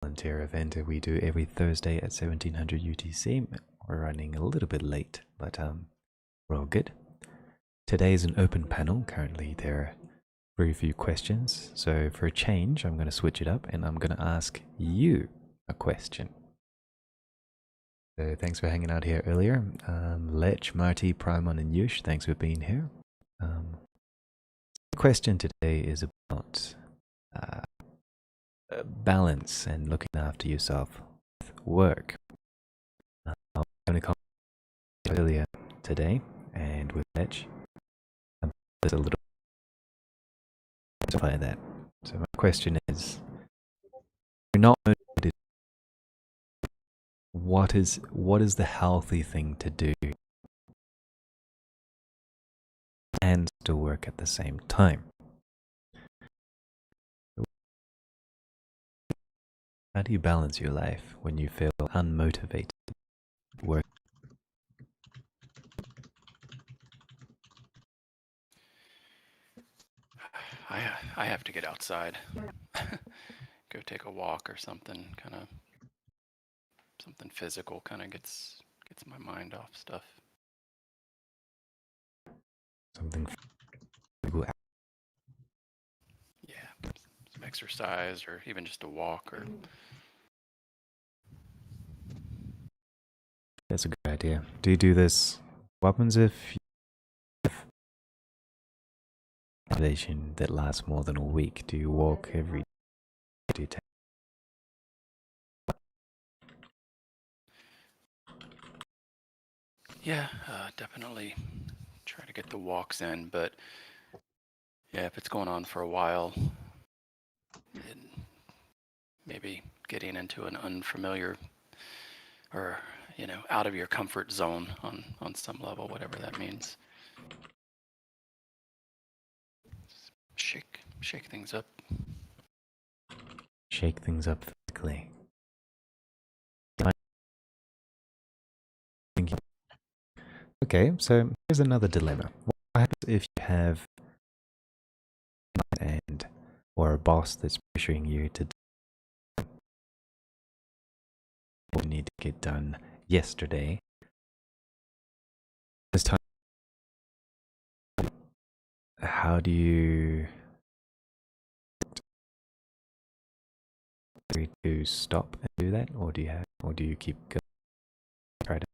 volunteer event that we do every Thursday at 1700 UTC. We're running a little bit late, but we're all good. Today is an open panel. Currently, there are very few questions. So for a change, I'm going to switch it up and I'm going to ask you a question. So thanks for hanging out here earlier. Lech, Marty, Primon, and Yush, thanks for being here. The question today is about balance and looking after yourself with work. I'm going to comment earlier today and with Lech. There's a little by that. So my question is, you're not motivated. What is the healthy thing to do and still work at the same time? How do you balance your life when you feel unmotivated to work? I have to get outside, go take a walk or something, kind of something physical, kind of gets my mind off stuff. Something Yeah, some exercise or even just a walk or. That's a good idea. Do you do this? What happens if you have motivation that lasts more than a week? Do you walk every day? Do you take Yeah, definitely try to get the walks in, but yeah, if it's going on for a while, maybe getting into an unfamiliar or out of your comfort zone on some level, whatever that means. Shake things up. shake things up physically? Okay, so here's another dilemma. What happens if you have and or a boss that's pressuring you to do what you need to get done yesterday? This time, how do you to stop and do that, or do you keep going? Try to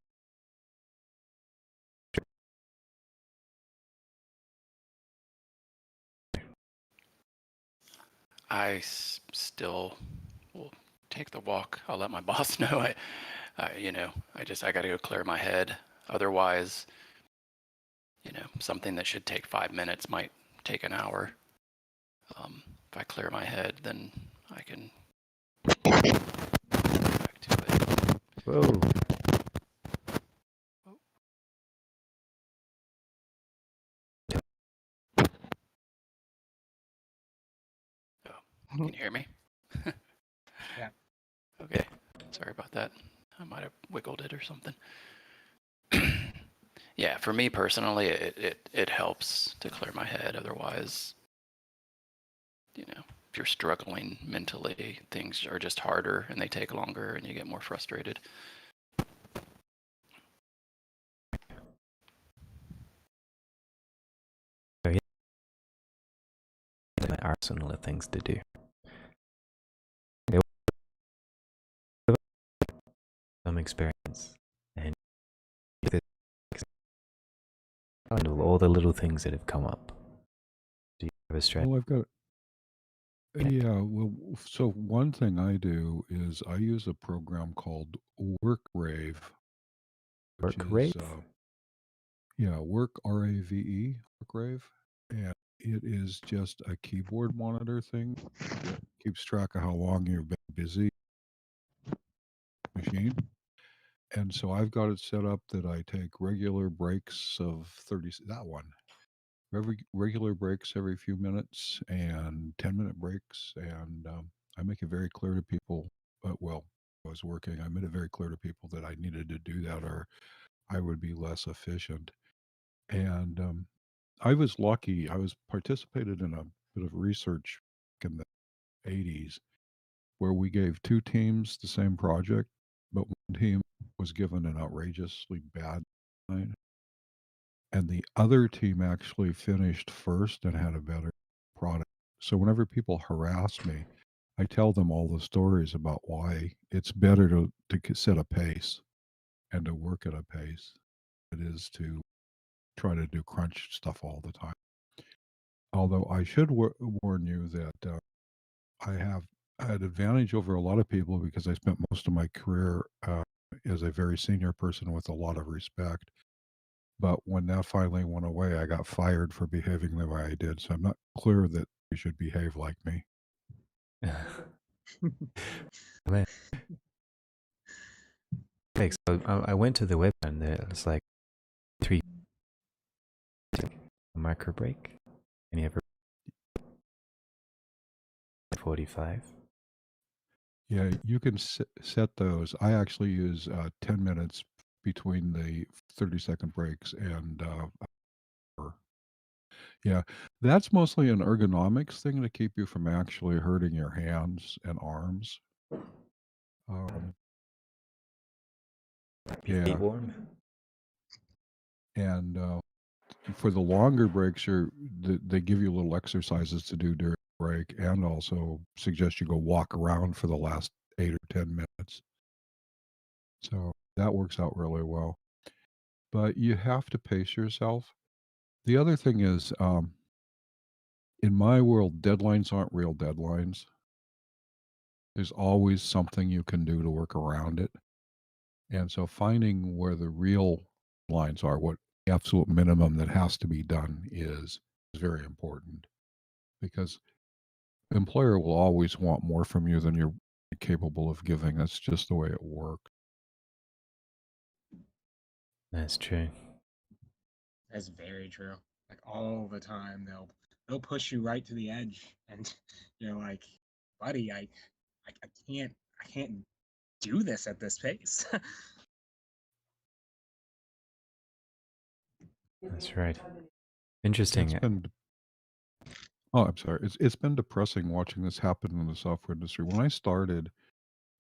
I still will take the walk. I'll let my boss know. I got to go clear my head. Otherwise, something that should take 5 minutes might take an hour. If I clear my head, then I can get back to it. Whoa. Oh, can you hear me? Yeah. Okay. Sorry about that. I might have wiggled it or something. Yeah, for me personally, it helps to clear my head. Otherwise, if you're struggling mentally, things are just harder and they take longer and you get more frustrated. So yeah, my arsenal of things to do. Some experience and all the little things that have come up. Do you have a strategy? Well, I've got. Yeah, well, so one thing I do is I use a program called WorkRave, which Work is rate? Work RAVE, WorkRave, and it is just a keyboard monitor thing. It keeps track of how long you've been busy machine. And so I've got it set up that I take regular breaks of 30 that one. Regular breaks every few minutes and 10-minute breaks. And I make it very clear to people, I was working, I made it very clear to people that I needed to do that or I would be less efficient. And I was lucky. I was participated in a bit of research in the 80s where we gave two teams the same project, but one team was given an outrageously bad design, and the other team actually finished first and had a better product. So whenever people harass me, I tell them all the stories about why it's better to set a pace and to work at a pace. It is to try to do crunch stuff all the time. Although I should warn you that I have an advantage over a lot of people because I spent most of my career as a very senior person with a lot of respect. But when that finally went away, I got fired for behaving the way I did. So I'm not clear that you should behave like me. Man. Okay, so I went to the website and it's like 3 a micro break, and you have 45. Yeah, you can set those. I actually use 10 minutes between the 30-second breaks and hour. Yeah, that's mostly an ergonomics thing to keep you from actually hurting your hands and arms. Your feet Yeah, warm? and for the longer breaks, they give you little exercises to do during the break, and also suggest you go walk around for the last 8 or 10 minutes. So that works out really well. But you have to pace yourself. The other thing is, in my world, deadlines aren't real deadlines. There's always something you can do to work around it. And so finding where the real lines are, what the absolute minimum that has to be done is very important, because the employer will always want more from you than you're capable of giving. That's just the way it works. That's true. That's very true. Like all the time, they'll push you right to the edge, and you're like, buddy, I can't do this at this pace. That's right. It's Interesting. been Oh, I'm sorry. It's been depressing watching this happen in the software industry. When I started,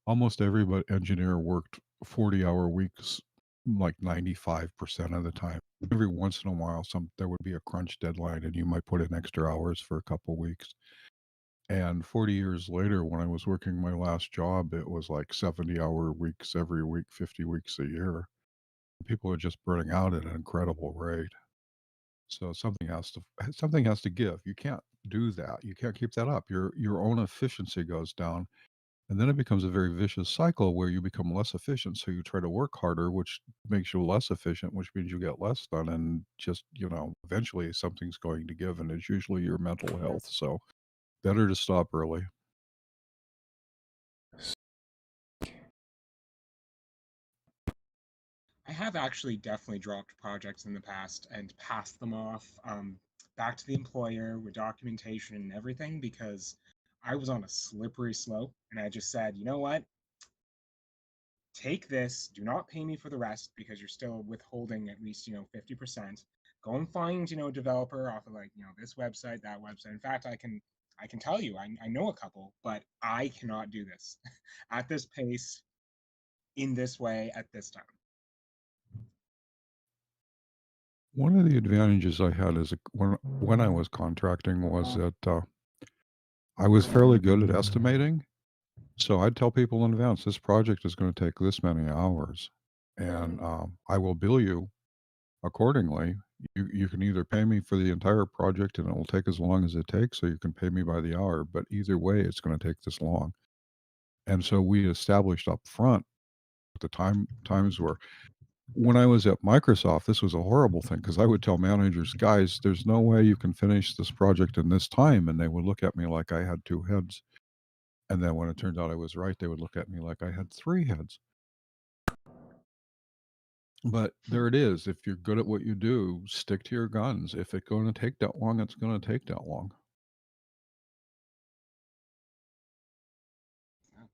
almost everybody engineer worked 40-hour weeks like 95% of the time. Every once in a while there would be a crunch deadline and you might put in extra hours for a couple weeks. And 40 years later, when I was working my last job, it was like 70-hour weeks every week, 50 weeks a year. People are just burning out at an incredible rate. So something has to give. You can't do that. You can't keep that up. Your own efficiency goes down, and then it becomes a very vicious cycle where you become less efficient. So you try to work harder, which makes you less efficient, which means you get less done, and just eventually something's going to give, and it's usually your mental health. So better to stop early. I have actually definitely dropped projects in the past and passed them off back to the employer with documentation and everything because I was on a slippery slope and I just said, you know what? Take this, do not pay me for the rest because you're still withholding at least, 50%. Go and find, a developer off of like, this website, that website. In fact, I can tell you, I know a couple, but I cannot do this at this pace, in this way, at this time. One of the advantages I had when I was contracting was that I was fairly good at estimating. So I'd tell people in advance, this project is going to take this many hours, and I will bill you accordingly. You can either pay me for the entire project and it will take as long as it takes, or you can pay me by the hour. But either way, it's going to take this long. And so we established up front what the times were. When I was at Microsoft, this was a horrible thing because I would tell managers, guys, there's no way you can finish this project in this time, and they would look at me like I had two heads. And then when it turned out I was right, they would look at me like I had three heads. But there it is. If you're good at what you do, stick to your guns. If it's going to take that long, it's going to take that long.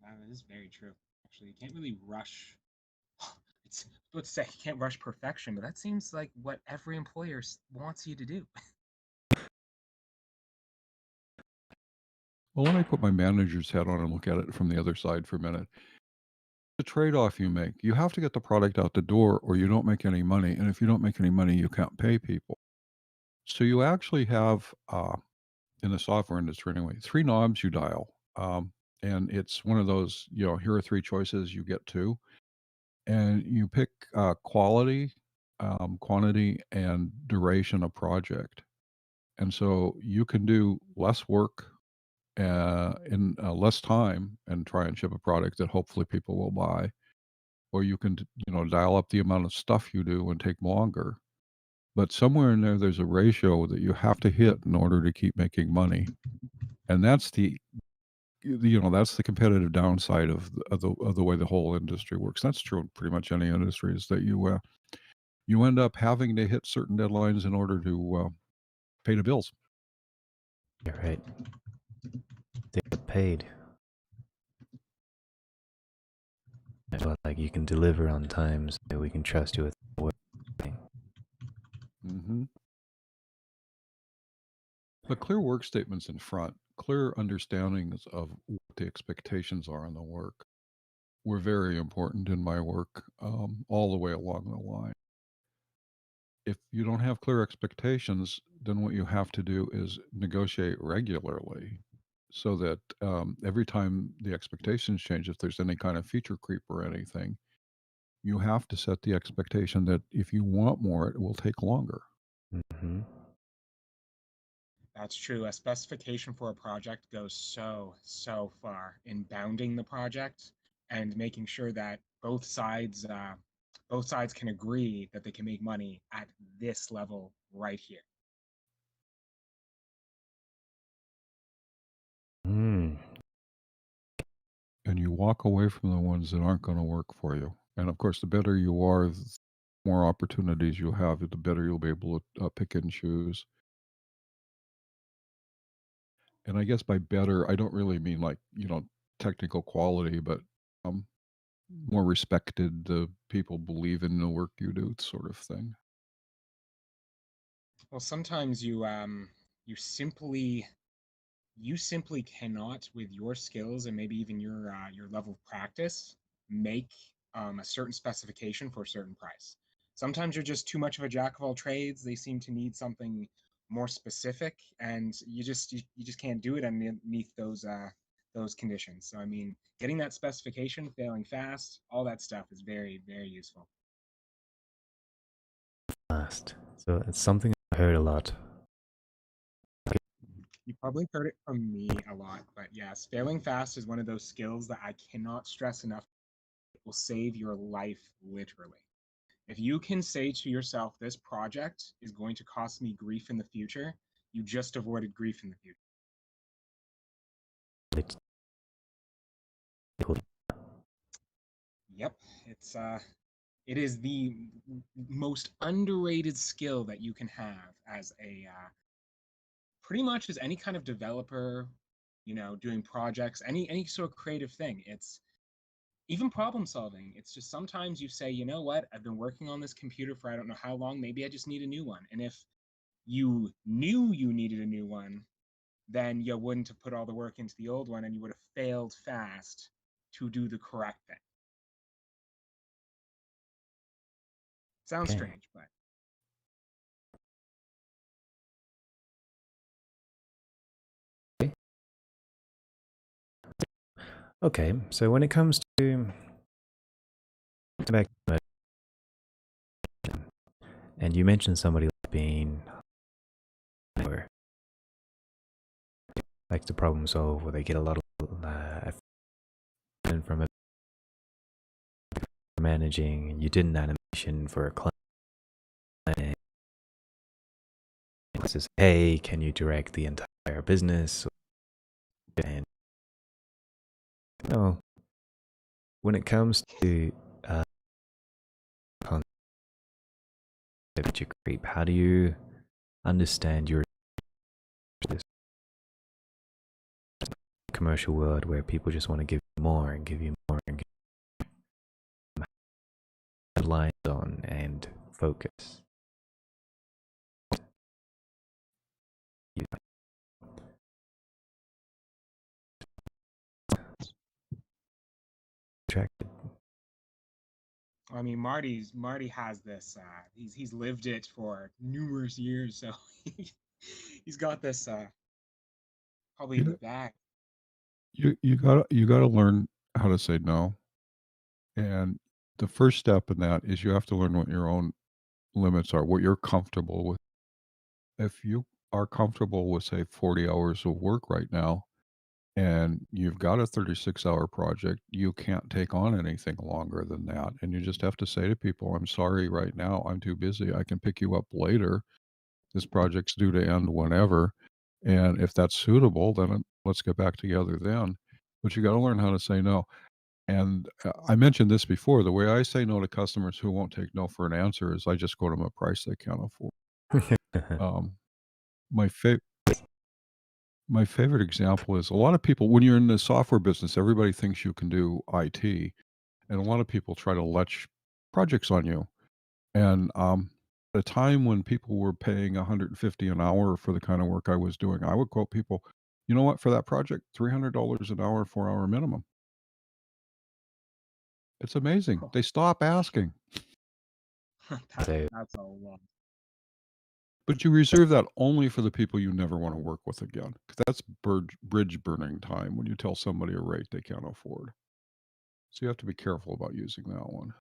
That is very true. Actually, you can't really rush. It's let's say you can't rush perfection, but that seems like what every employer wants you to do. Well, let me put my manager's hat on and look at it from the other side for a minute. The trade-off you make. You have to get the product out the door or you don't make any money. And if you don't make any money, you can't pay people. So you actually have, in the software industry anyway, 3 knobs you dial. And it's one of those, here are 3 choices, you get 2. And you pick quality, quantity, and duration of project. And so you can do less work in less time and try and ship a product that hopefully people will buy. Or you can, dial up the amount of stuff you do and take longer. But somewhere in there, there's a ratio that you have to hit in order to keep making money. And that's that's the competitive downside of the way the whole industry works. That's true in pretty much any industry, is that you end up having to hit certain deadlines in order to pay the bills. You're right. They get paid. Well, like you can deliver on time, so we can trust you with working. hmm But clear work statements in front, clear understandings of what the expectations are on the work were very important in my work, all the way along the line. If you don't have clear expectations, then what you have to do is negotiate regularly so that every time the expectations change, if there's any kind of feature creep or anything, you have to set the expectation that if you want more, it will take longer. Mm-hmm. That's true. A specification for a project goes so far in bounding the project and making sure that both sides can agree that they can make money at this level right here. Mm. And you walk away from the ones that aren't going to work for you. And of course, the better you are, the more opportunities you have, the better you'll be able to pick and choose. And I guess by better, I don't really mean like, technical quality, but um, more respected. People believe in the work you do, sort of thing. Well, sometimes you simply cannot, with your skills and maybe even your level of practice, make a certain specification for a certain price. Sometimes you're just too much of a jack of all trades. They seem to need something more specific, and you just can't do it underneath those conditions. So I mean, getting that specification, failing fast, all that stuff is very useful. Fast. So it's something I heard a lot. You probably heard it from me a lot, but yes, failing fast is one of those skills that I cannot stress enough. It will save your life literally. If you can say to yourself, this project is going to cost me grief in the future, you just avoided grief in the future. It's Yep, it is the most underrated skill that you can have as a pretty much as any kind of developer, doing projects, any sort of creative thing. It's even problem solving. It's just sometimes you say, you know what, I've been working on this computer for I don't know how long, maybe I just need a new one. And if you knew you needed a new one, then you wouldn't have put all the work into the old one and you would have failed fast to do the correct thing. Sounds okay. strange, but Okay, so when it comes to back, and you mentioned somebody being or likes to problem solve, or they get a lot of from managing, and you did an animation for a client. And it says, "Hey, can you direct the entire business?" And when it comes to concept creep, how do you understand your commercial world where people just want to give you more and give you more and give you lines on and focus? Attracted. I mean, Marty has this. He's lived it for numerous years, so he's got this probably in the You bag. you gotta learn how to say no, and the first step in that is you have to learn what your own limits are, what you're comfortable with. If you are comfortable with, say, 40 hours of work right now, and you've got a 36-hour project, you can't take on anything longer than that, and you just have to say to people, "I'm sorry right now, I'm too busy. I can pick you up later. This project's due to end whenever, and if that's suitable, then let's get back together then." But you gotta learn how to say no, and, I mentioned this before, the way I say no to customers who won't take no for an answer is I just quote them a price they can't afford. Um, my fa My favorite example is a lot of people when you're in the software business, everybody thinks you can do IT, and a lot of people try to letch projects on you. And at a time when people were paying 150 an hour for the kind of work I was doing, I would quote people, you know what, for that project, $300 an hour, 4 hour minimum. It's amazing. They stop asking. So That's a lot. But you reserve that only for the people you never want to work with again. 'Cause that's bridge burning time when you tell somebody a rate they can't afford. So you have to be careful about using that one.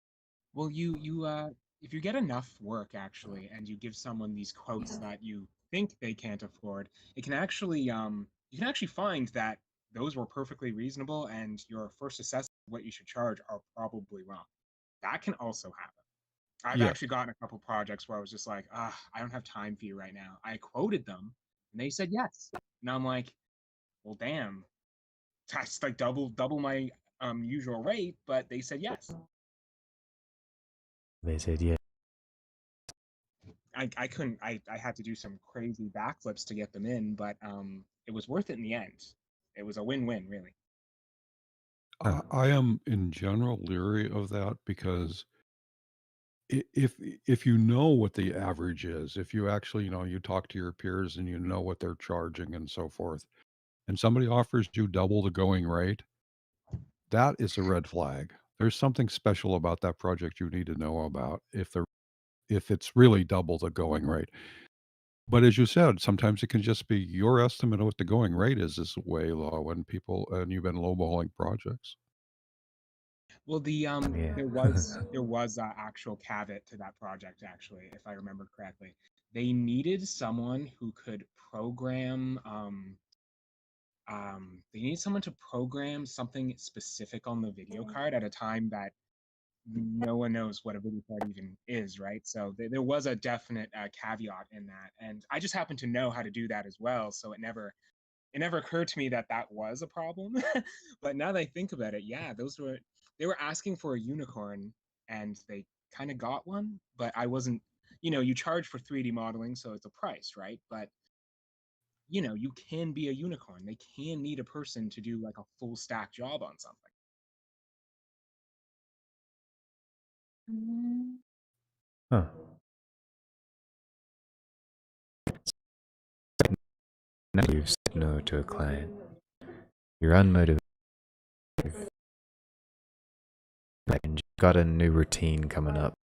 Well, if you get enough work actually, and you give someone these quotes that you think they can't afford, it can actually you can actually find that those were perfectly reasonable, and your first assessment of what you should charge are probably wrong. That can also happen. I've Yes. actually gotten a couple projects where I was just like, I don't have time for you right now. I quoted them, and they said yes. And I'm like, well, damn, that's like double my usual rate, but they said yes. they said, yeah. I couldn't I had to do some crazy backflips to get them in, but it was worth it in the end. It was a win-win, really. I am in general leery of that because if you know what the average is, if you actually, you talk to your peers and you know what they're charging and so forth, and somebody offers you double the going rate, that is a red flag. There's something special about that project you need to know about if it's really double the going rate. But as you said, sometimes it can just be your estimate of what the going rate is way low and you've been lowballing projects. Well, Yeah. there was a actual caveat to that project actually, if I remember correctly. They needed someone who could program they needed someone to program something specific on the video card at a time that no one knows what a video card even is, right? So there was a definite caveat in that, and I just happen to know how to do that as well. So it never occurred to me that that was a problem. But now that I think about it, yeah, they were asking for a unicorn, and they kind of got one. But I wasn't, you charge for 3D modeling, so it's a price, right? But you can be a unicorn. They can need a person to do like a full stack job on something. Huh. Now you've said no to a client. You're unmotivated and you've got a new routine coming up.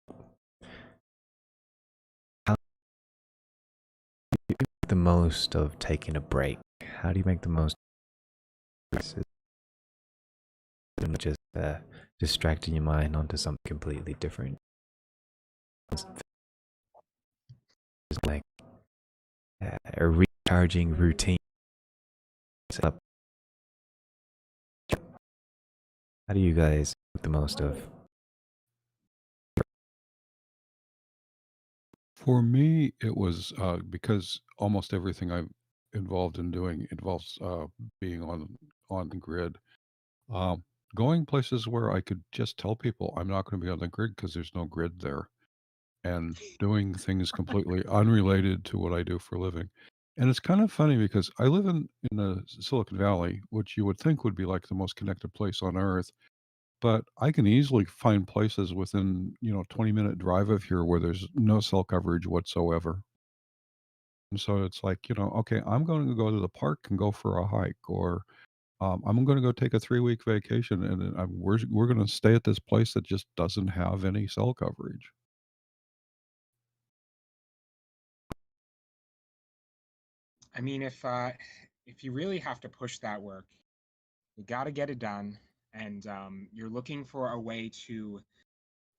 How do you make the most of taking a break? How do you make the most of this? Just distracting your mind onto something completely different? It's like a recharging routine. How do you guys make the most of? For me, it was because almost everything I'm involved in doing involves being on the grid. Um, Going places where I could just tell people I'm not going to be on the grid because there's no grid there, and doing things completely unrelated to what I do for a living. And it's kind of funny because I live in the Silicon Valley, which you would think would be like the most connected place on earth. But I can easily find places within, 20-minute drive of here where there's no cell coverage whatsoever. And so it's like, okay, I'm going to go to the park and go for a hike, or I'm going to go take a 3-week vacation, and we're going to stay at this place that just doesn't have any cell coverage. I mean, if you really have to push that work, you got to get it done, and you're looking for a way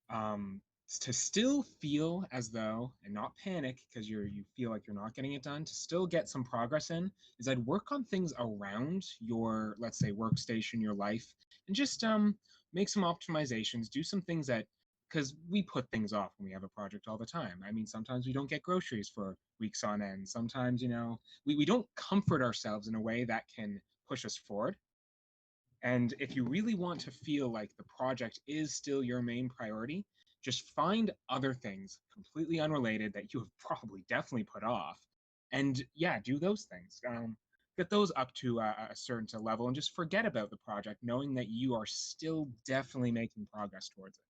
um, to still feel as though and not panic because you feel like you're not getting it done, to still get some progress in, is I'd work on things around your, let's say, workstation, your life, and just make some optimizations, do some things that, because we put things off when we have a project all the time. I mean, sometimes we don't get groceries for weeks on end. Sometimes, we don't comfort ourselves in a way that can push us forward. And if you really want to feel like the project is still your main priority, just find other things completely unrelated that you have probably definitely put off. And yeah, do those things. Get those up to a certain level and just forget about the project, knowing that you are still definitely making progress towards it.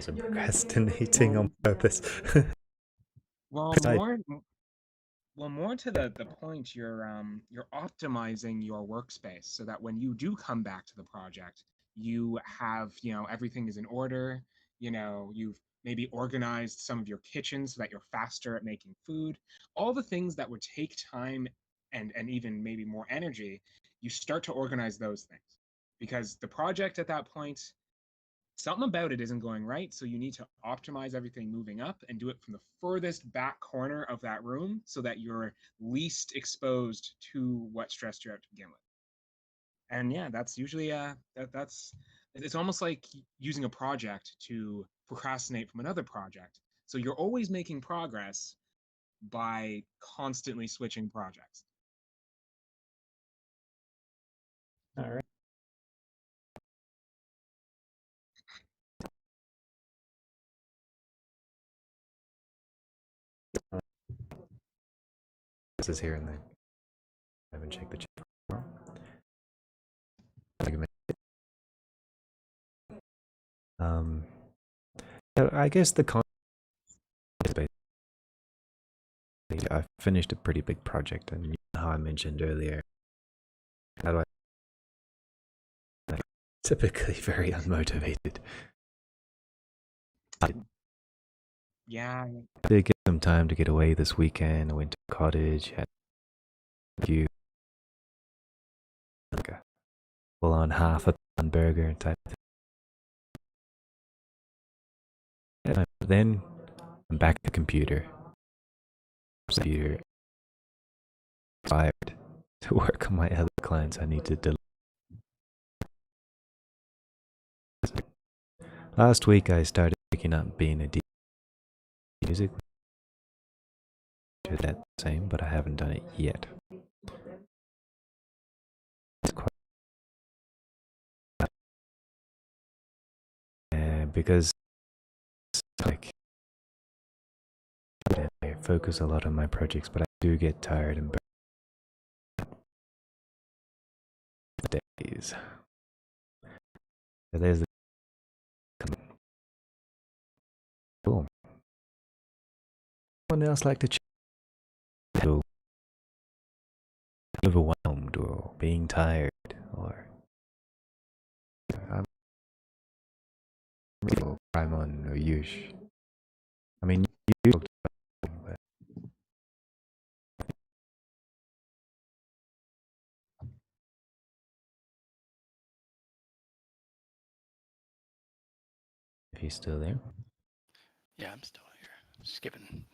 I'm procrastinating on purpose. Well, I- more to the point, you're optimizing your workspace so that when you do come back to the project, you have, everything is in order. You've maybe organized some of your kitchen so that you're faster at making food. All the things that would take time and even maybe more energy, you start to organize those things. Because the project at that point, something about it isn't going right. So you need to optimize everything moving up and do it from the furthest back corner of that room so that you're least exposed to what stressed you out to begin with. And yeah, that's usually that's it's almost like using a project to procrastinate from another project. So you're always making progress by constantly switching projects. All right. This is here and there. I haven't checked the chat. Um, I guess the concept is basically I finished a pretty big project, and how I mentioned earlier, how do I typically very unmotivated. Yeah. I did get some time to get away this weekend. I went to a cottage, had a few, like a full-on half a pound burger type thing. And then I'm back to the computer. Computer fired to work on my other clients. I need to delete. Last week I started picking up being a DJ music. That same, but I haven't done it yet. It's quite because like I focus a lot on my projects, but I do get tired and burn days. So there's the cool. Anyone else like to feel overwhelmed or being tired or I'm real Raimon or Yush? I mean, you talked about it, but if he's still there. Yeah, I'm still here. Just giving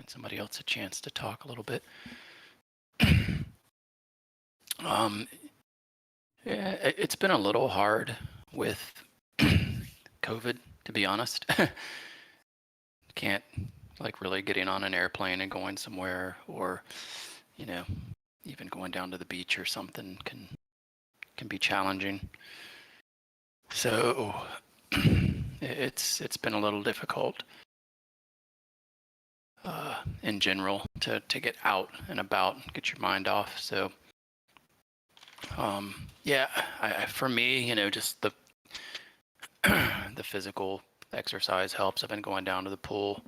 somebody else a chance to talk a little bit. Yeah, it's been a little hard with COVID, to be honest. Can't like really getting on an airplane and going somewhere, or even going down to the beach or something can be challenging. So it's been a little difficult in general to get out and about, get your mind off. So yeah, for me, just the the physical exercise helps. I've been going down to the pool,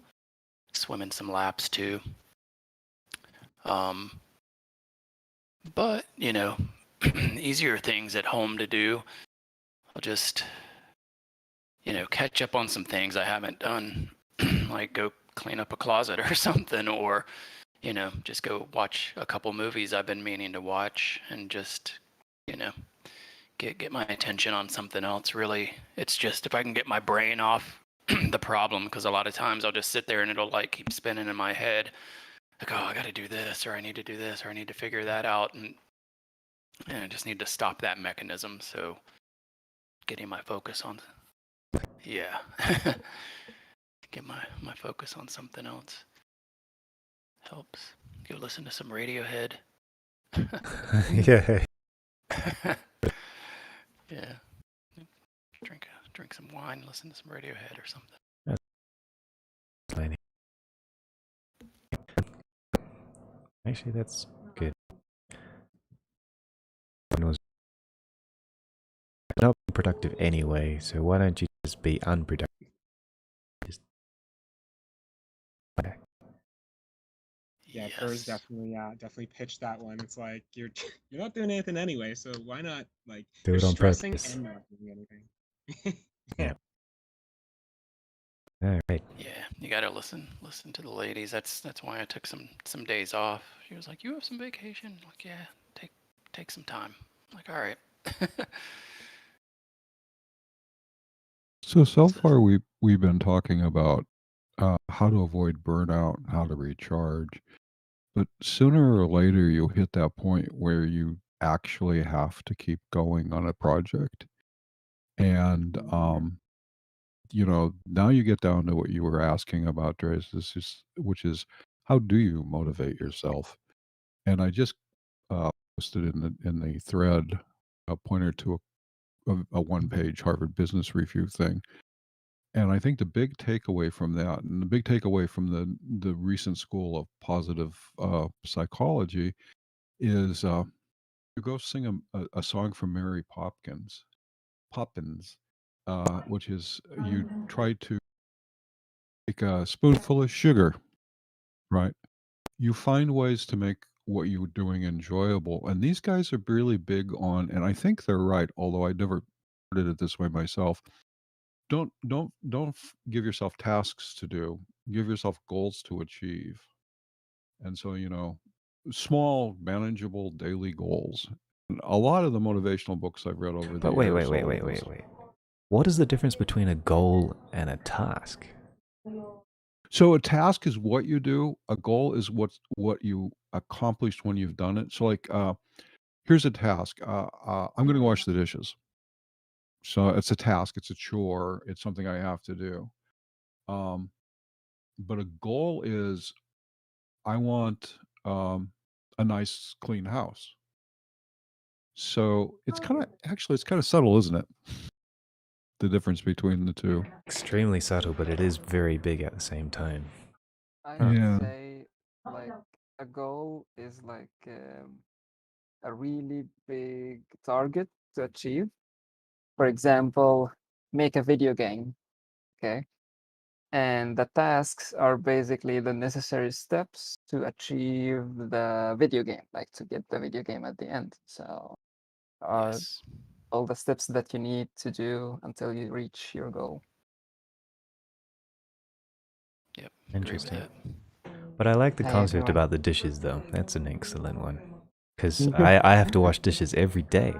swimming some laps too. But, easier things at home to do. I'll just, catch up on some things I haven't done, like go clean up a closet or something, or, just go watch a couple movies I've been meaning to watch, and just, get my attention on something else. Really, it's just if I can get my brain off the problem, because a lot of times I'll just sit there and it'll like keep spinning in my head, like, oh, I got to do this, or I need to do this, or I need to figure that out, and I just need to stop that mechanism. So getting my focus on, yeah, get my focus on something else helps. Go listen to some Radiohead. Yeah. Yeah, drink some wine, listen to some Radiohead or something. Plenty. Actually, that's good. It was not productive anyway, so why don't you just be unproductive? Just Yeah, Kerr's definitely pitched that one. It's like you're you're not doing anything anyway, so why not like do you're it on stressing purpose. and not doing anything. Yeah. All right. Yeah, you gotta listen to the ladies. That's why I took some days off. She was like, "You have some vacation?" I'm like, yeah, take some time. I'm like, all right. So far we've been talking about how to avoid burnout, how to recharge, but sooner or later you'll hit that point where you actually have to keep going on a project, and now you get down to what you were asking about, Dres, which is how do you motivate yourself? And I just posted in the thread a pointer to a one-page Harvard Business Review thing. And I think the big takeaway from that, and the big takeaway from the recent school of positive psychology, is you go sing a song from Mary Poppins, which is you try to take a spoonful of sugar, right? You find ways to make what you're doing enjoyable, and these guys are really big on, and I think they're right, although I never did it this way myself. Don't give yourself tasks to do. Give yourself goals to achieve. And so, small, manageable daily goals. And a lot of the motivational books I've read over the But wait. years. all of this. What is the difference between a goal and a task? So a task is what you do. A goal is what you accomplished when you've done it. So like, here's a task. I'm going to wash the dishes. So it's a task. It's a chore. It's something I have to do. But a goal is I want a nice clean house. So it's kind of subtle, isn't it? The difference between the two. Extremely subtle, but it is very big at the same time. I Yeah. would say like a goal is like a really big target to achieve. For example, make a video game, okay? And the tasks are basically the necessary steps to achieve the video game, like to get the video game at the end. So are Yes. all the steps that you need to do until you reach your goal. Yep. Agree with Interesting. that. But I like the Hey, concept everyone. about the dishes, though. That's an excellent one. Because I have to wash dishes every day.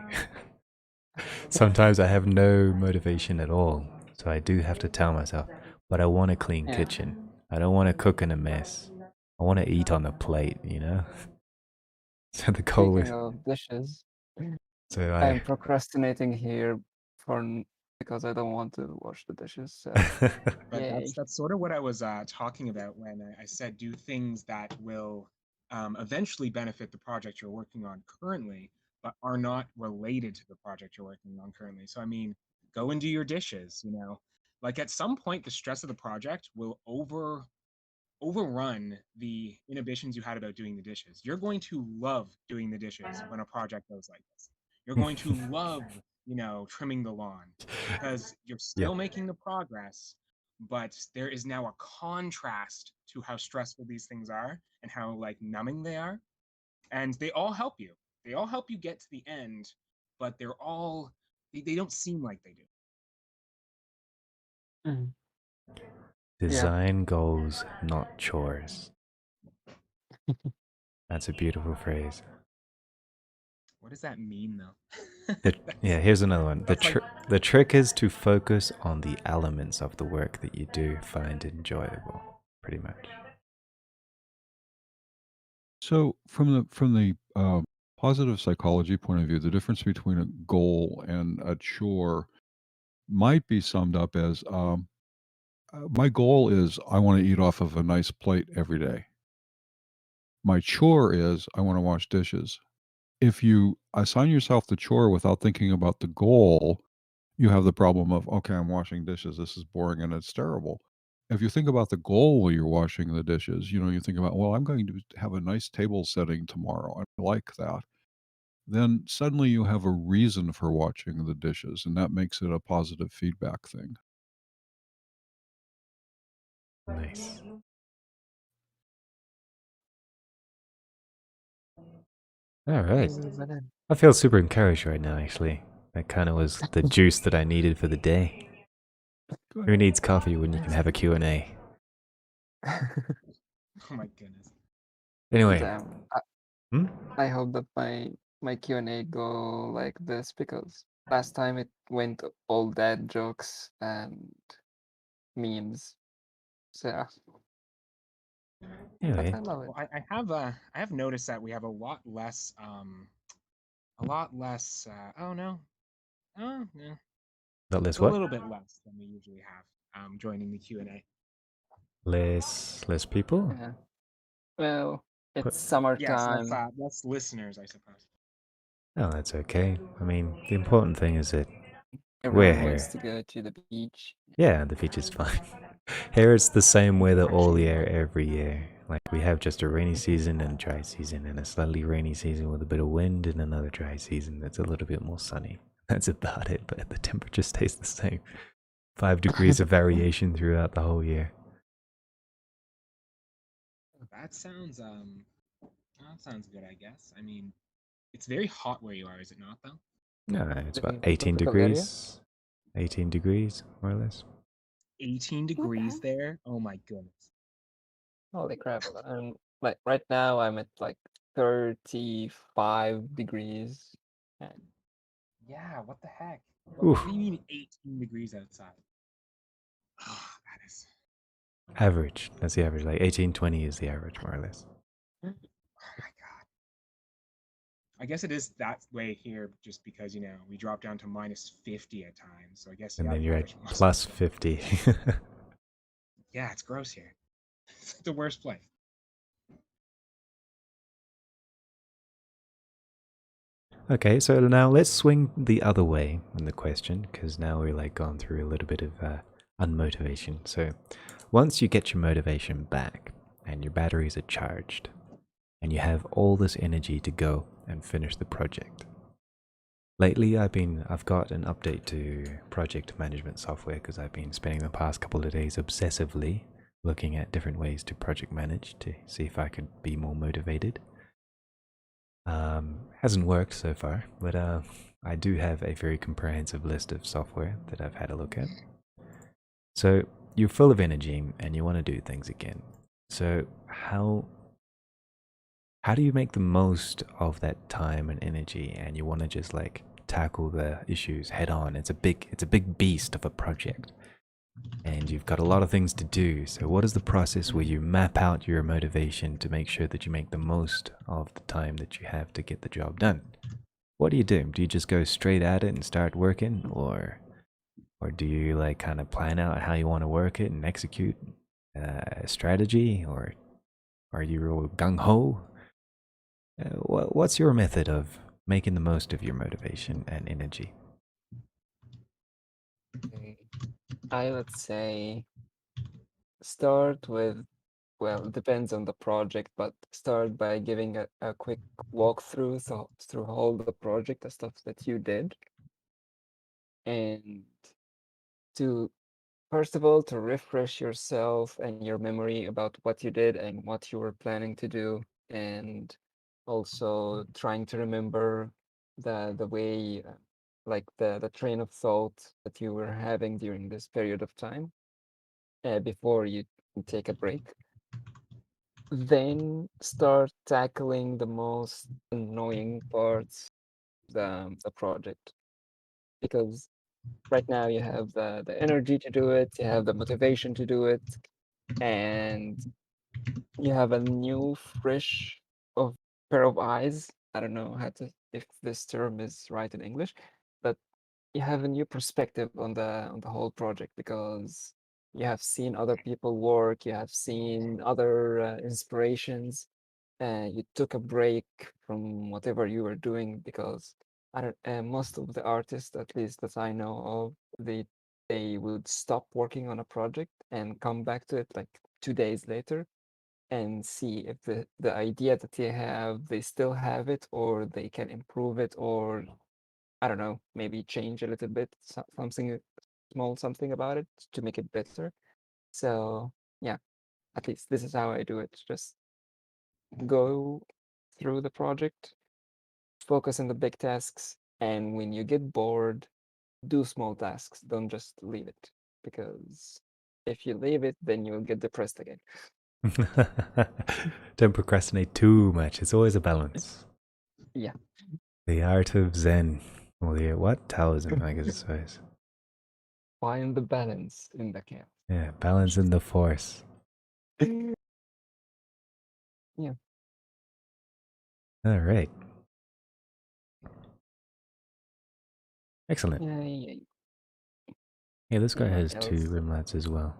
Sometimes I have no motivation at all. So I do have to tell myself, but I want a clean Yeah. kitchen. I don't want to cook in a mess. I want to eat on the plate, So the goal is. Speaking of dishes, So I'm procrastinating here because I don't want to wash the dishes. So But yay. that's sort of what I was talking about when I said do things that will eventually benefit the project you're working on currently, but are not related to the project you're working on currently. So I mean, go and do your dishes. Like at some point, the stress of the project will overrun the inhibitions you had about doing the dishes. You're going to love doing the dishes when a project goes like this. You're going to love, trimming the lawn because you're still making the progress, but there is now a contrast to how stressful these things are and how like numbing they are. And they all help you. They all help you get to the end, but they don't seem like they do. Mm. Design goals, not chores. That's a beautiful phrase. What does that mean though? Yeah, here's another one. That's like The trick is to focus on the elements of the work that you do find enjoyable, pretty much. So from the positive psychology point of view, the difference between a goal and a chore might be summed up as my goal is I want to eat off of a nice plate every day. My chore is I want to wash dishes. If you assign yourself the chore without thinking about the goal, you have the problem of, okay, I'm washing dishes. This is boring and it's terrible. If you think about the goal while you're washing the dishes, you think about, well, I'm going to have a nice table setting tomorrow. I like that. Then suddenly you have a reason for watching the dishes, and that makes it a positive feedback thing. Nice. All right. I feel super encouraged right now, actually. That kind of was the juice that I needed for the day. Good. Who needs coffee when you can have a Q&A? oh my goodness. Anyway. Damn. Hmm? I hope that my Q&A go like this, because last time it went all dad jokes and memes. So yeah. But Anyway, I love it. Well, I have noticed that we have a lot less oh no. Oh no. not It's less a what? little bit less than we usually have joining the Q&A. Less people? Yeah. Well, But, it's Yes, summertime. less listeners, I suppose. oh, that's okay. I mean, the important thing is that we're Everyone wants here. to go to the beach. Yeah, the beach is fine. Here it's the same weather all year, every year. Like we have just a rainy season and a dry season, and a slightly rainy season with a bit of wind, and another dry season that's a little bit more sunny. That's about it, but the temperature stays the same. 5 degrees of variation throughout the whole year. That sounds good, I guess. I mean, it's very hot where you are, is it not though? No, it's about Living in 18 tropical area. degrees. 18 degrees, more or less. 18 degrees there? Oh my goodness. Holy crap. And like right now I'm at like 35 degrees. And Yeah, what the heck? Oof. What do you mean 18 degrees outside? Oh, that is. Average. That's the average. Like 18, 20 is the average, more or less. Oh my god. I guess it is that way here just because, we drop down to minus 50 at times. So I guess, And yeah, then the you're average at must plus be 50. Yeah, it's gross here. It's the worst place. Okay, so now let's swing the other way in the question, because now we're like gone through a little bit of unmotivation. So once you get your motivation back and your batteries are charged and you have all this energy to go and finish the project. Lately I've got an update to project management software because I've been spending the past couple of days obsessively looking at different ways to project manage to see if I could be more motivated. Hasn't worked so far, but I do have a very comprehensive list of software that I've had a look at. So you're full of energy and you want to do things again. So how do you make the most of that time and energy, and you want to just like tackle the issues head on? It's a big beast of a project, and you've got a lot of things to do. So what is the process where you map out your motivation to make sure that you make the most of the time that you have to get the job done? What do you do? Do you just go straight at it and start working, or do you like kind of plan out how you want to work it and execute a strategy, or are you real gung ho? What's your method of making the most of your motivation and energy? I would say start with, well, it depends on the project, but start by giving a quick walkthrough through all the project, the stuff that you did, and to first of all, to refresh yourself and your memory about what you did and what you were planning to do, and also trying to remember the way, like the train of thought that you were having during this period of time, before you take a break. Then start tackling the most annoying parts of the project, because right now you have the energy to do it, you have the motivation to do it, and you have a new fresh of pair of eyes. I don't know how to, if this term is right in English, but you have a new perspective on the whole project, because you have seen other people work, you have seen other inspirations. You took a break from whatever you were doing, because I don't, most of the artists, at least that I know of, they would stop working on a project and come back to it like 2 days later and see if the idea that they have, they still have it, or they can improve it, or I don't know, maybe change a little bit, something small, something about it to make it better. So yeah, at least this is how I do it. Just go through the project, focus on the big tasks, and when you get bored, do small tasks. Don't just leave it, because if you leave it, then you'll get depressed again. Don't procrastinate too much. It's always a balance. Yeah. The art of Zen. Or the what? Taoism, I guess I suppose. Find the balance in the chaos. Yeah, balance in the force. Yeah. All right. Excellent. Yeah. Yeah, this guy What has two else? rimlats as well.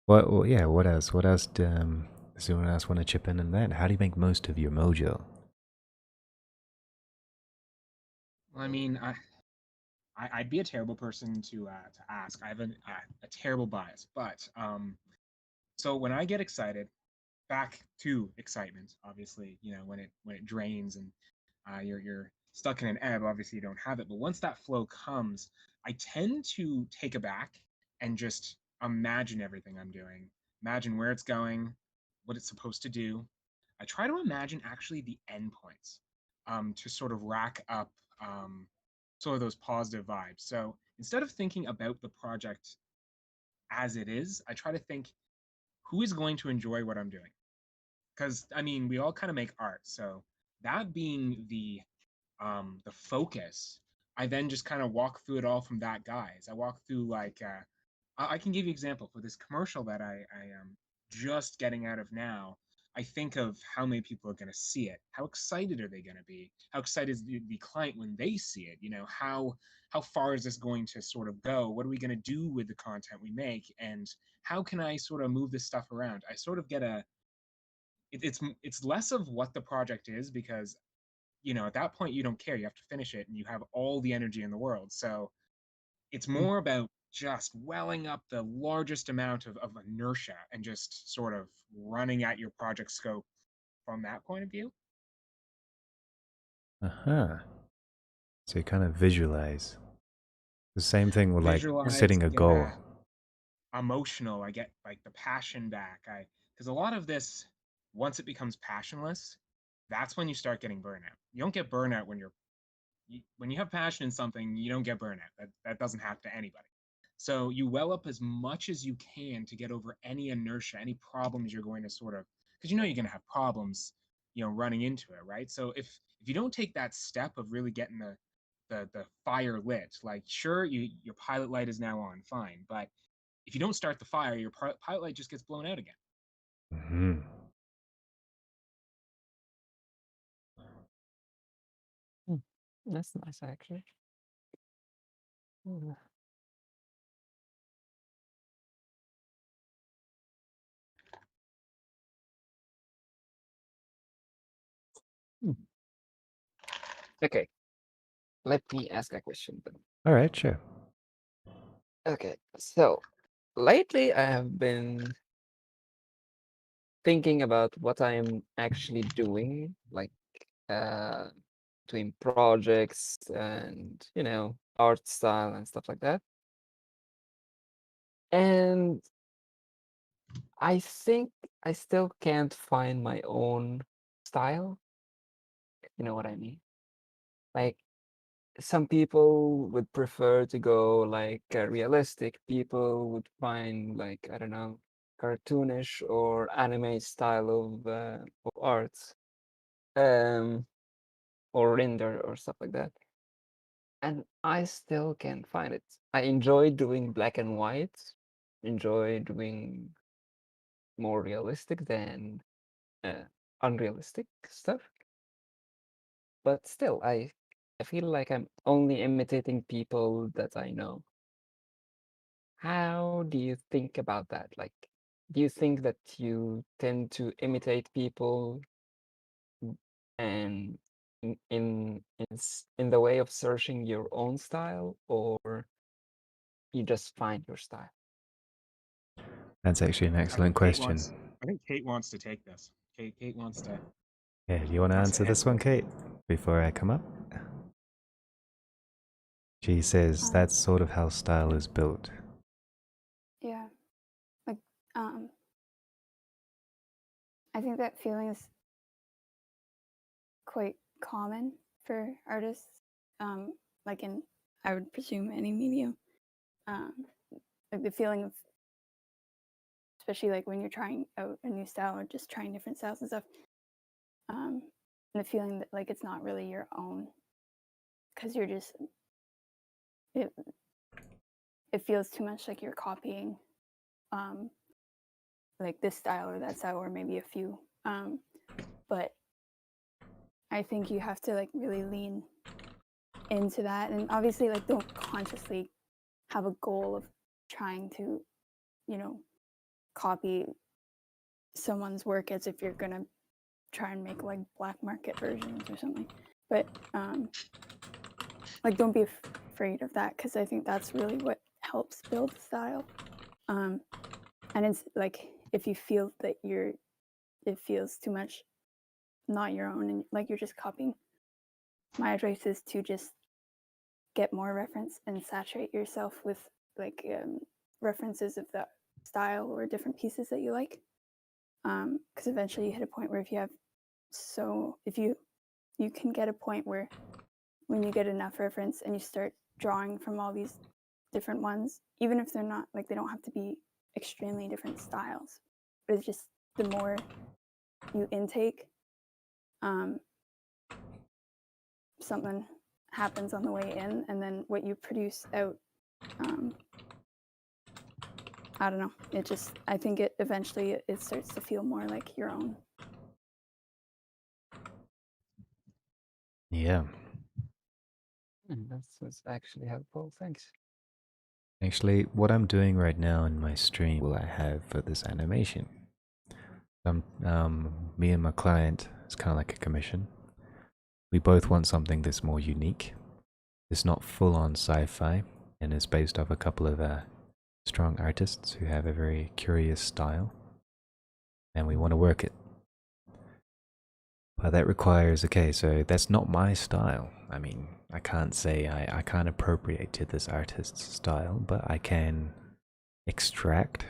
What? Well, yeah. What else? What else? Does anyone else want to chip in on that? How do you make most of your mojo? I mean, I'd be a terrible person to ask. I have a terrible bias, but so when I get excited, back to excitement, obviously, when it drains and you're stuck in an ebb, obviously you don't have it. But once that flow comes, I tend to take it back and just imagine everything I'm doing, imagine where it's going, what it's supposed to do. I try to imagine actually the endpoints, to sort of rack up sort of those positive vibes. So instead of thinking about the project as it is, I try to think, who is going to enjoy what I'm doing? Because I mean, we all kind of make art, so that being the focus, I then just kind of walk through it all from that guise. I walk through like I can give you an example for this commercial that I am just getting out of now. I think of how many people are going to see it. How excited are they going to be? How excited is the client when they see it? How far is this going to sort of go? What are we going to do with the content we make? And how can I sort of move this stuff around? I sort of get it's less of what the project is, because at that point you don't care, you have to finish it and you have all the energy in the world. So it's Mm. more about just welling up the largest amount of inertia and just sort of running at your project scope from that point of view. Uh-huh. So you kind of visualize. The same thing with like Visualize, setting a get goal. emotional, I get like the passion back. I Because a lot of this, once it becomes passionless, that's when you start getting burnout. You don't get burnout when you have passion in something, you don't get burnout. That doesn't happen to anybody. So you well up as much as you can to get over any inertia, any problems you're going to sort of, because you're going to have problems, running into it, right? So if you don't take that step of really getting the fire lit, like sure, your pilot light is now on, fine, but if you don't start the fire, your pilot light just gets blown out again. Mm-hmm. Mm. That's nice, actually. Mm. Mm. Okay, let me ask a question then. All right, sure. Okay, so lately I have been thinking about what I am actually doing, like uh, between projects and art style and stuff like that. And I think I still can't find my own style. You know what I mean? Like, some people would prefer to go like realistic. People would find like, I don't know, cartoonish or anime style of art, um, or render or stuff like that. And I still can't find it. I enjoy doing black and white, enjoy doing more realistic than uh, unrealistic stuff. But still, I feel like I'm only imitating people that I know. How do you think about that? Like, do you think that you tend to imitate people and in the way of searching your own style, or you just find your style? That's actually an excellent question. I think Kate wants to take this. Kate wants to. Yeah, do you want to answer this one, Kate, before I come up? She says that's sort of how style is built. Yeah, like I think that feeling is quite common for artists, like in, I would presume, any medium. Like the feeling of, especially like when you're trying out a new style or just trying different styles and stuff, and the feeling that like it's not really your own, because you're just, it feels too much like you're copying like this style or that style, or maybe a few. But I think you have to like really lean into that, and obviously like don't consciously have a goal of trying to, you know, copy someone's work as if you're gonna try and make like black market versions or something. But like don't be afraid of that, because I think that's really what helps build style. And it's like if you feel that it feels too much not your own and like you're just copying, my advice is to just get more reference and saturate yourself with like references of that style or different pieces that you like, because eventually you hit a point where if you can get a point where when you get enough reference and you start drawing from all these different ones, even if they're not like, they don't have to be extremely different styles, but it's just the more you intake, something happens on the way in, and then what you produce out, I don't know, it just, I think it eventually it starts to feel more like your own. Yeah. That's actually helpful. Thanks. Actually, what I'm doing right now in my stream, will I have for this animation? Me and my client, it's kind of like a commission. We both want something that's more unique. It's not full-on sci-fi, and it's based off a couple of strong artists who have a very curious style, and we want to work it. But that requires, okay, so that's not my style. I mean, I can't say I can't appropriate to this artist's style, but I can extract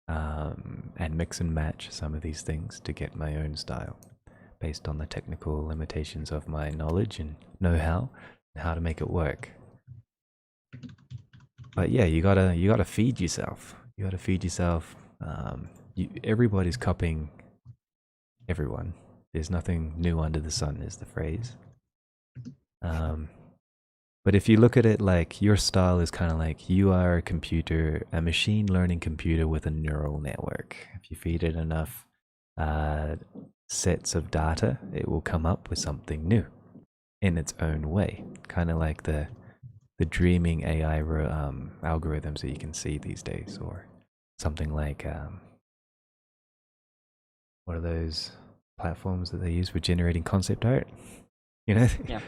and mix and match some of these things to get my own style based on the technical limitations of my knowledge and know-how and how to make it work. But yeah, you gotta feed yourself. You gotta feed yourself. Everybody's copying everyone. There's nothing new under the sun, is the phrase. But if you look at it like your style is kind of like you are a machine learning computer with a neural network. If you feed it enough sets of data, it will come up with something new in its own way. Kind of like the dreaming AI algorithms that you can see these days, or something like what are those platforms that they use for generating concept art? You know, Yeah.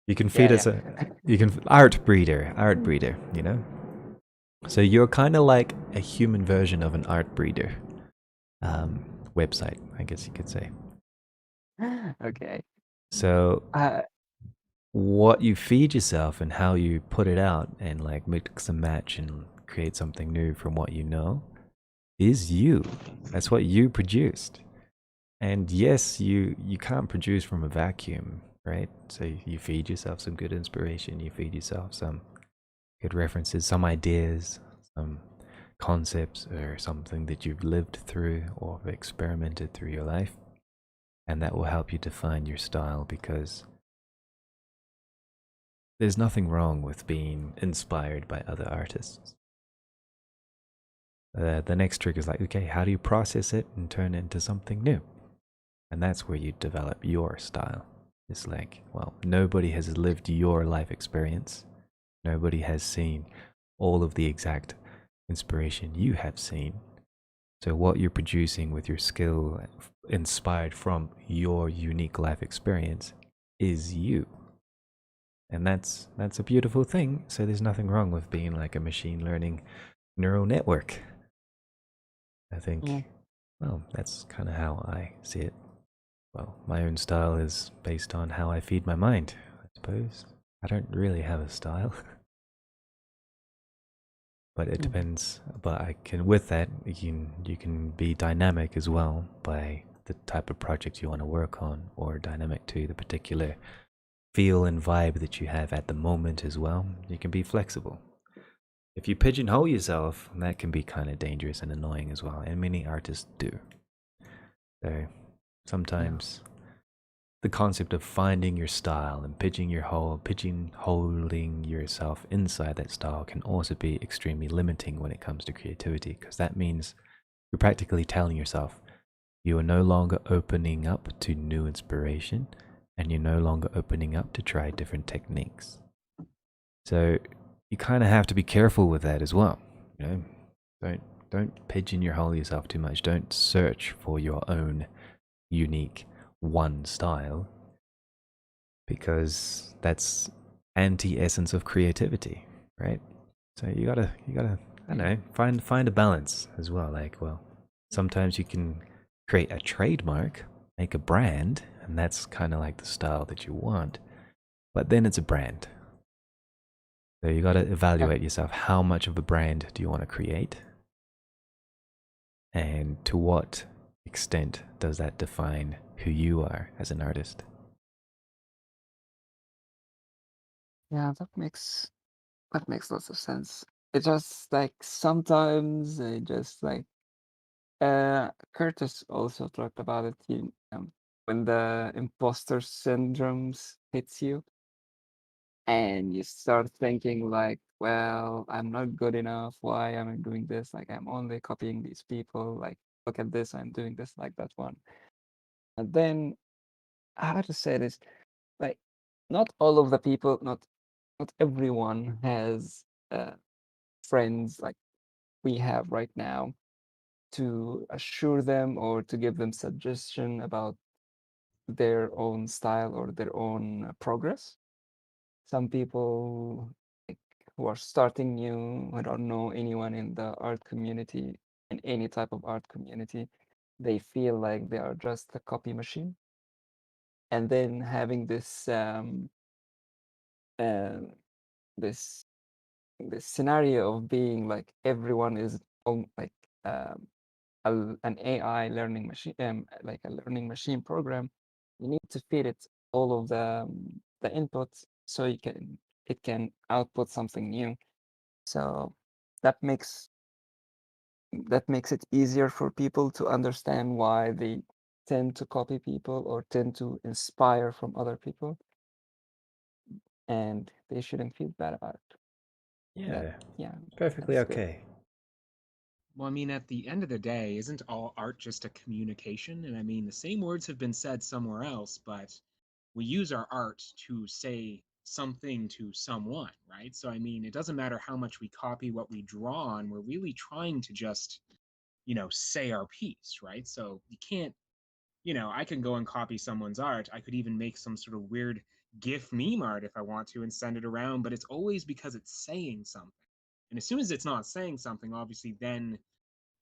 you can feed us art breeder, you know. So you're kind of like a human version of an art breeder website, I guess you could say. Okay. So what you feed yourself and how you put it out and like mix and match and create something new from what you know is you. That's what you produced. And yes, you can't produce from a vacuum, right? So you feed yourself some good inspiration, you feed yourself some good references, some ideas, some concepts, or something that you've lived through or experimented through your life. And that will help you define your style, because there's nothing wrong with being inspired by other artists. The next trick is like, okay, how do you process it and turn it into something new? And that's where you develop your style. It's like, well, nobody has lived your life experience. Nobody has seen all of the exact inspiration you have seen. So what you're producing with your skill inspired from your unique life experience is you. And that's a beautiful thing. So there's nothing wrong with being like a machine learning neural network. I think, well, that's kind of how I see it. Well, my own style is based on how I feed my mind, I suppose. I don't really have a style. But it depends. But I can, with that, you can be dynamic as well by the type of project you want to work on, or dynamic to the particular feel and vibe that you have at the moment as well. You can be flexible. If you pigeonhole yourself, that can be kind of dangerous and annoying as well, and many artists do. So sometimes the concept of finding your style and pigeonholing yourself inside that style can also be extremely limiting when it comes to creativity, because that means you're practically telling yourself you are no longer opening up to new inspiration, and you're no longer opening up to try different techniques. So you kind of have to be careful with that as well. You know, don't pigeonhole yourself too much. Don't search for your own unique one style, because that's anti-essence of creativity, right? So you gotta I don't know, find a balance as well. Like, well, sometimes you can create a trademark, make a brand, and that's kind of like the style that you want, but then it's a brand. So you gotta evaluate yourself. How much of a brand do you want to create, and to what extent does that define who you are as an artist? Yeah, that makes lots of sense. It just like sometimes I just like Curtis also talked about it, when the imposter syndromes hits you and you start thinking like, well, I'm not good enough. Why am I doing this? Like I'm only copying these people. Like, look at this, I'm doing this like that one. And then how to say this? Like, not all of the people, not everyone has friends like we have right now to assure them or to give them suggestion about their own style or their own progress. Some people like, who are starting new, who don't know anyone in the art community, in any type of art community, they feel like they are just a copy machine. And then having uh, this this scenario of being like everyone is like um, an AI learning machine, like a learning machine program, you need to feed it all of the inputs so it can output something new. So that makes it easier for people to understand why they tend to copy people or tend to inspire from other people, and they shouldn't feel bad about it. Yeah, Yeah, perfectly that's good. okay. Well, I mean, at the end of the day, isn't all art just a communication? And I mean, the same words have been said somewhere else, but we use our art to say something to someone, right? So, I mean, it doesn't matter how much we copy what we draw on, we're really trying to just, say our piece, right? So you can't, I can go and copy someone's art. I could even make some sort of weird GIF meme art if I want to and send it around, but it's always because it's saying something. And as soon as it's not saying something, obviously, then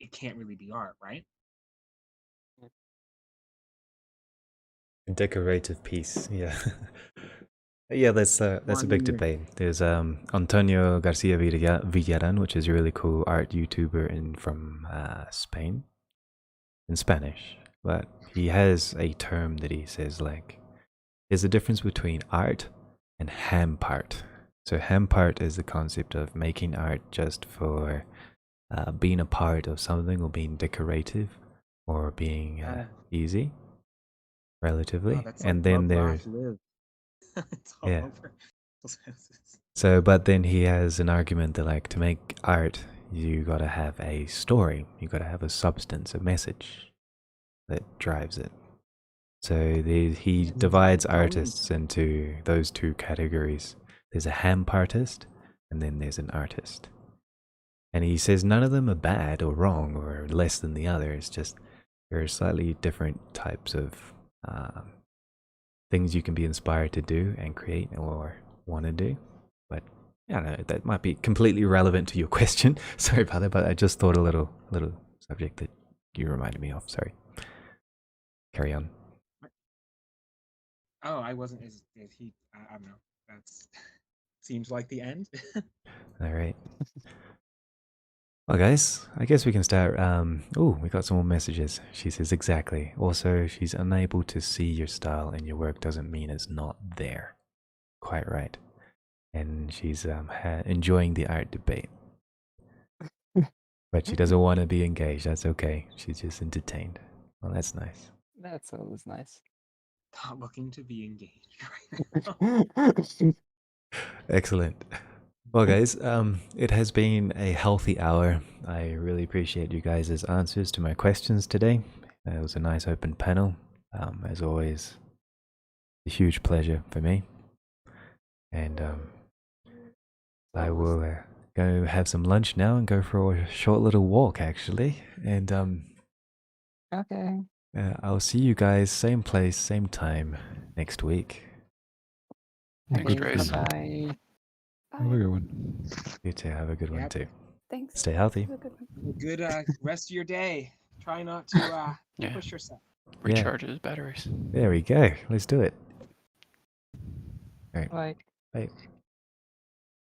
it can't really be art, right? Decorative piece, yeah. Yeah, that's a big 1 year. debate. There's Antonio Garcia Villaran, which is a really cool art YouTuber from Spain, in Spanish. But he has a term that he says like, there's a difference between art and ham part. So ham part is the concept of making art just for being a part of something or being decorative or being easy, relatively. That's and like then Lovecraft there's lived. It's all yeah. over. So, but then he has an argument that like to make art, you gotta have a story, you gotta have a substance, a message that drives it. So he divides artists into those two categories. There's a ham artist, and then there's an artist. And he says none of them are bad or wrong or less than the other. It's just there are slightly different types of things you can be inspired to do and create or want to do. But I don't know, that might be completely irrelevant to your question. Sorry about that, but I just thought a little subject that you reminded me of. Sorry. Carry on. Oh, I wasn't. Is he? I don't know. That's seems like the end. All right. Well, guys, I guess we can start. Oh, we got some more messages. She says, exactly. Also, she's unable to see your style and your work doesn't mean it's not there. Quite right. And she's enjoying the art debate. But she doesn't want to be engaged. That's okay. She's just entertained. Well, that's nice. That's always nice. Not looking to be engaged right now. Excellent. Well, guys, it has been a healthy hour. I really appreciate you guys' answers to my questions today. It was a nice open panel. As always, a huge pleasure for me. And I will go have some lunch now and go for a short little walk, actually. And Okay. I'll see you guys, same place, same time next week. Thanks, Okay, Trace. bye-bye. Have a good one. You too. Have a good one Yep. too. Thanks. Stay healthy. Have a good one. Good rest of your day. Try not to Yeah. push yourself. Recharge his batteries. There we go. Let's do it. All right. Bye. Bye.